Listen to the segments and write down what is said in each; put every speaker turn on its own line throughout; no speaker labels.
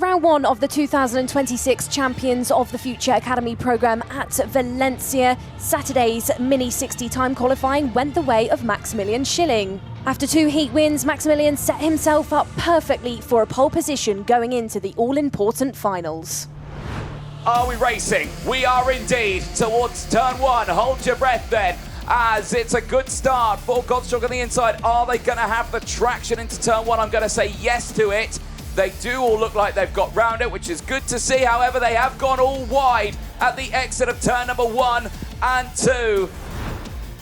round one of the 2026 Champions of the Future Academy programme at Valencia, Saturday's Mini 60 time qualifying went the way of Maximilian Schilling. After 2 heat wins, Maximilian set himself up perfectly for a pole position going into the all-important finals.
Are we racing? We are indeed towards turn one. Hold your breath then, as it's a good start for Godschalk on the inside. Are they going to have the traction into turn one? I'm going to say yes to it. They do all look like they've got round it, which is good to see. However, they have gone all wide at the exit of turn number 1 and 2.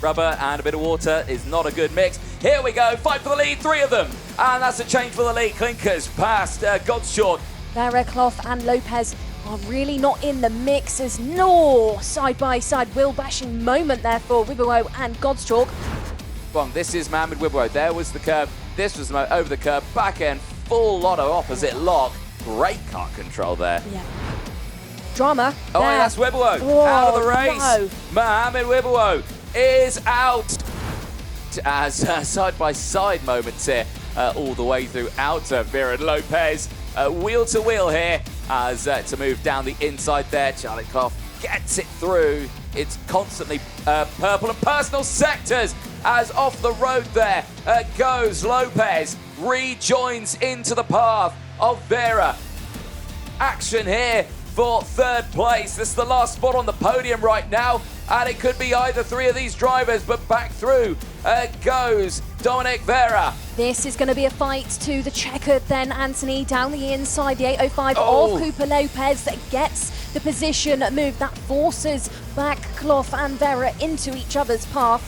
Rubber and a bit of water is not a good mix. Here we go, fight for the lead, 3 of them. And that's a change for the lead. Klinkers past Godschalk.
Vavra, Clough and Lopez are really not in the mix. There's no side-by-side wheel-bashing moment there for Wibbewo and Godschalk.
Wrong, this is Mohamed Wibbewo. There was the curve. This was over the curve, back end, full lot of opposite lock. Great car control there.
Yeah. Drama.
Oh, and that's Wibbewo out of the race. No. Mohamed Wibbewo is out. As side-by-side moments here all the way throughout. Vera and Lopez wheel to wheel here as to move down the inside there. Charlie Clough gets it through. It's constantly purple and personal sectors as off the road there goes Lopez. Rejoins into the path of Vera. Action here for 3rd place. This is the last spot on the podium right now, and it could be either 3 of these drivers, but back through goes Dominic Vera.
This is going to be a fight to the checkered then, Anthony, down the inside, the 805 of Cooper Lopez that gets the position move that forces back Clough and Vera into each other's path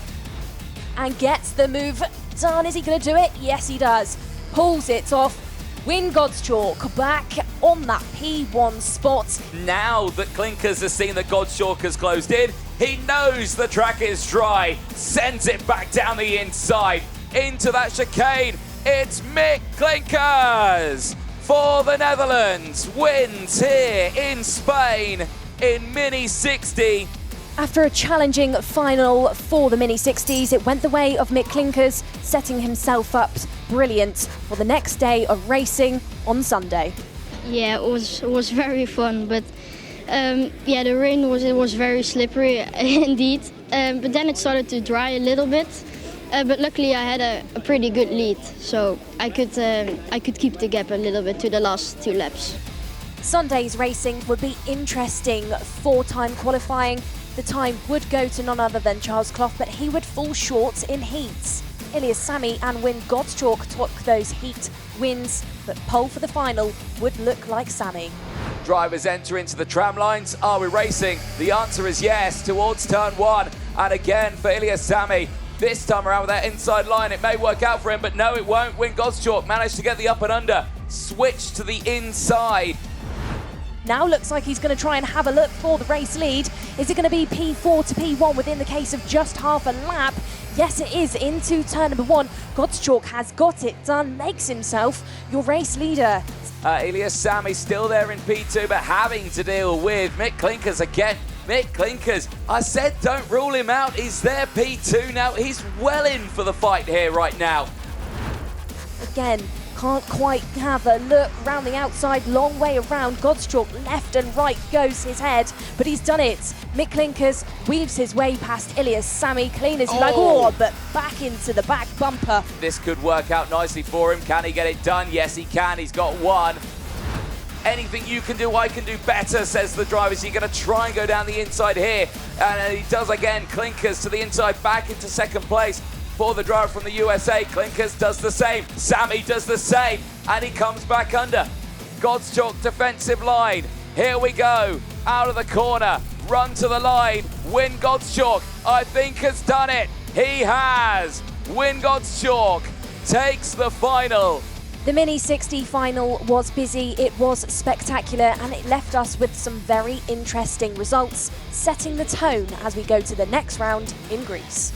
and gets the move done. Is he going to do it? Yes, he does. Pulls it off. Wynn Godschalk back on that P1 spot.
Now that Klinkers has seen that Godschalk has closed in, he knows the track is dry, sends it back down the inside into that chicane. It's Mik Klinkers for the Netherlands. Wins here in Spain in Mini 60.
After a challenging final for the Mini 60s, it went the way of Mik Klinkers, setting himself up brilliant for the next day of racing on Sunday.
Yeah, it was very fun, but yeah, the rain was very slippery indeed. But then it started to dry a little bit. But luckily I had a pretty good lead, so I could keep the gap a little bit to the last 2 laps.
Sunday's racing would be interesting. 4-time qualifying. The time would go to none other than Charles Clough, but he would fall short in heats. Ilyas Sami and Wynn Godschalk took those heat wins, but pole for the final would look like Sami.
Drivers enter into the tram lines. Are we racing? The answer is yes, towards turn 1. And again for Ilyas Sami. This time around with that inside line, it may work out for him, but no, it won't. Wynn Godschalk managed to get the up and under. Switch to the inside.
Now looks like he's going to try and have a look for the race lead. Is it going to be P4 to P1 within the case of just half a lap? Yes, it is into turn number 1. Godschalk has got it done, makes himself your race leader.
Ilyas Sami still there in P2, but having to deal with Mik Klinkers again. Mik Klinkers, I said don't rule him out. He's there P2 now. He's well in for the fight here right now.
Again, can't quite have a look round the outside, long way around. Godschalk left and right goes his head, but he's done it. Mik Klinkers weaves his way past Ilyas Sami, clean as you like, but back into the back bumper.
This could work out nicely for him. Can he get it done? Yes, he can. He's got 1. Anything you can do, I can do better, says the driver. So you're going to try and go down the inside here. And he does again. Klinkers to the inside, back into 2nd place. For the driver from the USA, Klinkers does the same. Sami does the same, and he comes back under. Godschalk defensive line. Here we go. Out of the corner, run to the line. Wynn Godschalk, I think, has done it. He has. Wynn Godschalk takes the final.
The Mini 60 final was busy, it was spectacular, and it left us with some very interesting results, setting the tone as we go to the next round in Greece.